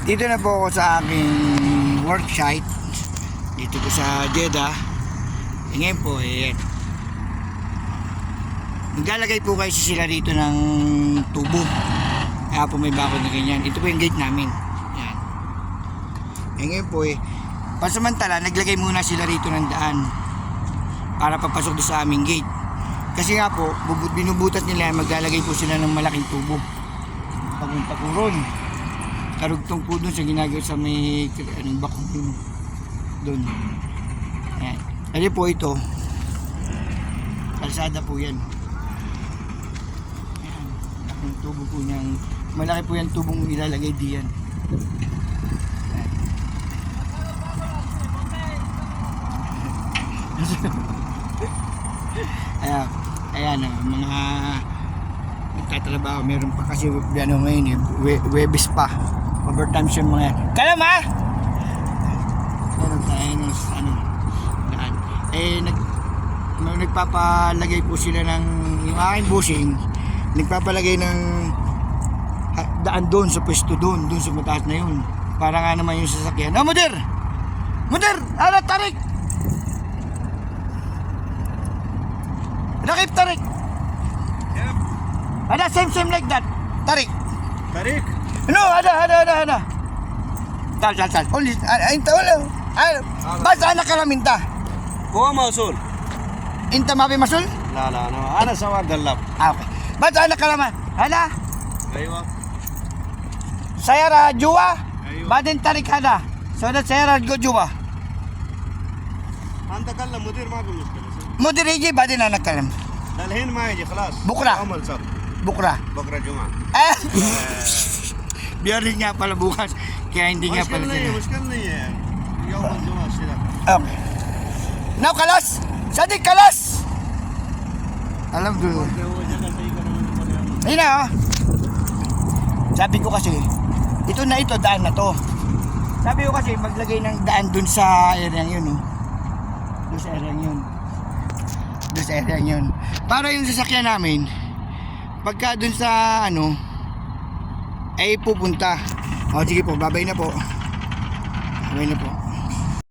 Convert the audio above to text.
Dito na po ako sa aking work site. Dito po sa Jeddah. Ngayon po, maglalagay po kayo sila dito ng tubo. Kaya po may bakod na ganyan. Ito po yung gate namin. Yan. Ngayon po pansamantala, naglagay muna sila rito ng daan para papasok doon sa aming gate. Kasi nga po, binubutas nila, maglalagay po sila ng malaking tubo. Papunta po ron. Karugtong po doon sa ginagawa sa may bakod doon. Ayan. Kasi po ito, kalsada po yan. Ayan. Ang tubo po niyang, malaki po yan tubong ilalagay diyan. Ayan, mga nagtatrabaho, meron pa kasi ngayon Webes pa, overtime siya mga yan. Kalam ha! Meron tayo daan. Nagpapalagay po sila ng yung aking busing, nagpapalagay ng daan doon sa pwesto doon sa mataas na yun, para nga naman yung sasakyan. Mudir! Tarik! Rakip, tarik! Yep. Same like that. Tarik! No, ada. Tal. Only, wala. Basta anak kalaminta. هو موصول Inta mabi masul? لا انا سواق قلاب Okay. Basta anak kalaman. Hala, ايوه sayara juwa. أيوة. Badin tarik hada. So that sayara go juwa. انت كلم مدير ما في مشكله Mudir hiji badin anak kalam. ده الحين ما يجي خلاص بكرة. عمل سبت Bukra. بكره جمعه Biar nga pala bukas. Kaya hindi nga pala. مشكله لي يوم الجمعه الشراء Okay. Now kalas. Sadik kalas. Alam dulu. Ayun na oh. Sabi ko kasi, ito daan na to. Sabi ko kasi maglagay ng daan dun sa area yun, oh. Dun sa area yun. Para yung sasakyan namin, pagka dun sa ay pupunta. O sige po, babay na po.